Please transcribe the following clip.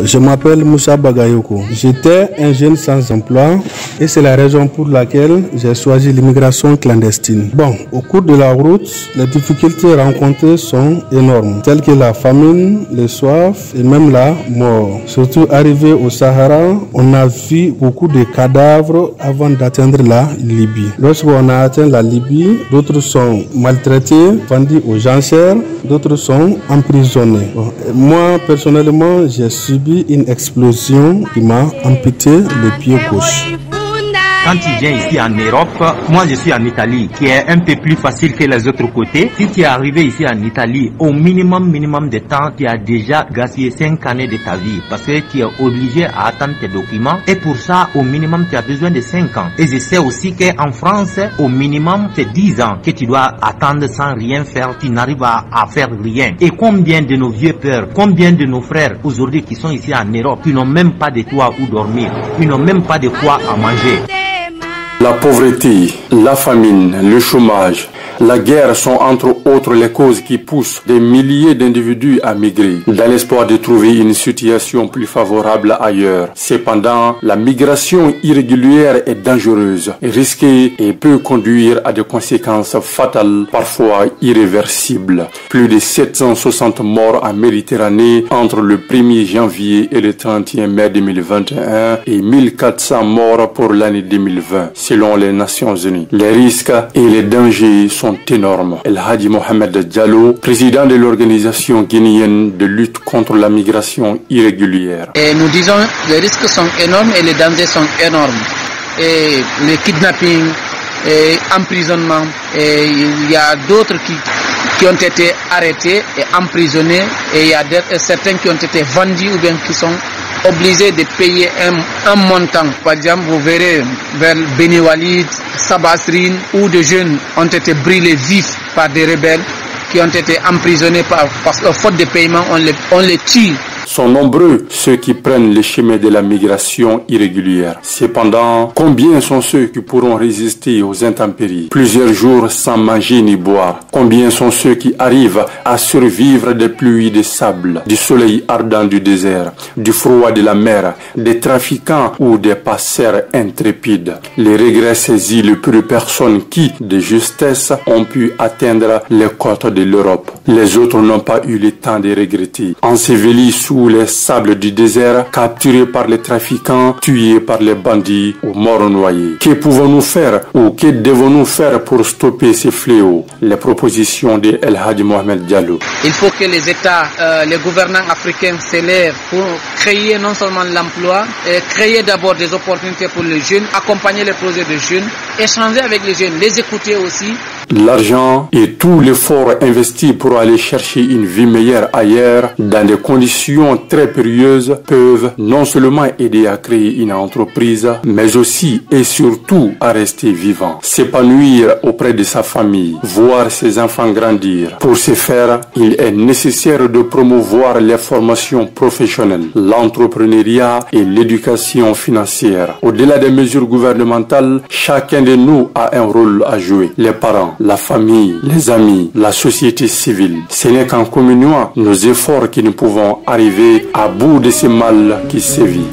Je m'appelle Moussa Bagayoko. J'étais un jeune sans emploi et c'est la raison pour laquelle j'ai choisi l'immigration clandestine. Bon, au cours de la route, les difficultés rencontrées sont énormes, telles que la famine, les soifs et même la mort. Surtout arrivé au Sahara, on a vu beaucoup de cadavres avant d'atteindre la Libye. Lorsqu'on a atteint la Libye, d'autres sont maltraités, vendus aux enchères, d'autres sont emprisonnés. Bon, moi, personnellement, j'ai subi une explosion qui m'a amputé le pied gauche. Quand tu viens ici en Europe, moi je suis en Italie, qui est un peu plus facile que les autres côtés. Si tu es arrivé ici en Italie, au minimum de temps, tu as déjà gaspillé 5 années de ta vie. Parce que tu es obligé à attendre tes documents. Et pour ça, au minimum, tu as besoin de 5 ans. Et je sais aussi qu'en France, au minimum, c'est 10 ans que tu dois attendre sans rien faire. Tu n'arrives à faire rien. Et combien de nos vieux pères, combien de nos frères aujourd'hui qui sont ici en Europe, qui n'ont même pas de toit où dormir, qui n'ont même pas de quoi à manger. La pauvreté, la famine, le chômage, la guerre sont entre autres les causes qui poussent des milliers d'individus à migrer, dans l'espoir de trouver une situation plus favorable ailleurs. Cependant, la migration irrégulière est dangereuse, risquée et peut conduire à des conséquences fatales, parfois irréversibles. Plus de 760 morts en Méditerranée entre le 1er janvier et le 31 mai 2021 et 1400 morts pour l'année 2020. Selon les Nations Unies, les risques et les dangers sont énormes. El Hadi Mohamed Diallo, président de l'organisation guinéenne de lutte contre la migration irrégulière. Et nous disons les risques sont énormes et les dangers sont énormes. Et les kidnappings, et emprisonnement, et il y a d'autres qui ont été arrêtés et emprisonnés et il y a certains qui ont été vendus ou bien qui sont obligés de payer un montant. Par exemple, vous verrez vers Beni Walid, Sabasrine, où des jeunes ont été brûlés vifs par des rebelles qui ont été emprisonnés parce que faute de paiement, on les tue. Sont nombreux ceux qui prennent le chemin de la migration irrégulière. Cependant, combien sont ceux qui pourront résister aux intempéries, plusieurs jours sans manger ni boire? Combien sont ceux qui arrivent à survivre des pluies de sable, du soleil ardent du désert, du froid de la mer, des trafiquants ou des passeurs intrépides? Les regrets saisis le peu de personnes qui, de justesse, ont pu atteindre les côtes de l'Europe. Les autres n'ont pas eu le temps de regretter. Ensevelis sous les sables du désert, capturés par les trafiquants, tués par les bandits ou morts noyés. Que pouvons-nous faire ou que devons-nous faire pour stopper ces fléaux? Les propositions de El Hadi Mohamed Diallo. Il faut que les États, les gouvernants africains s'élèvent pour créer non seulement l'emploi, créer d'abord des opportunités pour les jeunes, accompagner les projets de jeunes, échanger avec les jeunes, les écouter aussi. L'argent et tout l'effort investi pour aller chercher une vie meilleure ailleurs, dans des conditions très périlleuses, peuvent non seulement aider à créer une entreprise, mais aussi et surtout à rester vivant, s'épanouir auprès de sa famille, voir ses enfants grandir. Pour ce faire, il est nécessaire de promouvoir les formations professionnelles, l'entrepreneuriat et l'éducation financière. Au-delà des mesures gouvernementales, chacun de nous a un rôle à jouer. Les parents, la famille, les amis, la société civile. Ce n'est qu'en communiant nos efforts que nous pouvons arriver à bout de ce mal qui sévit.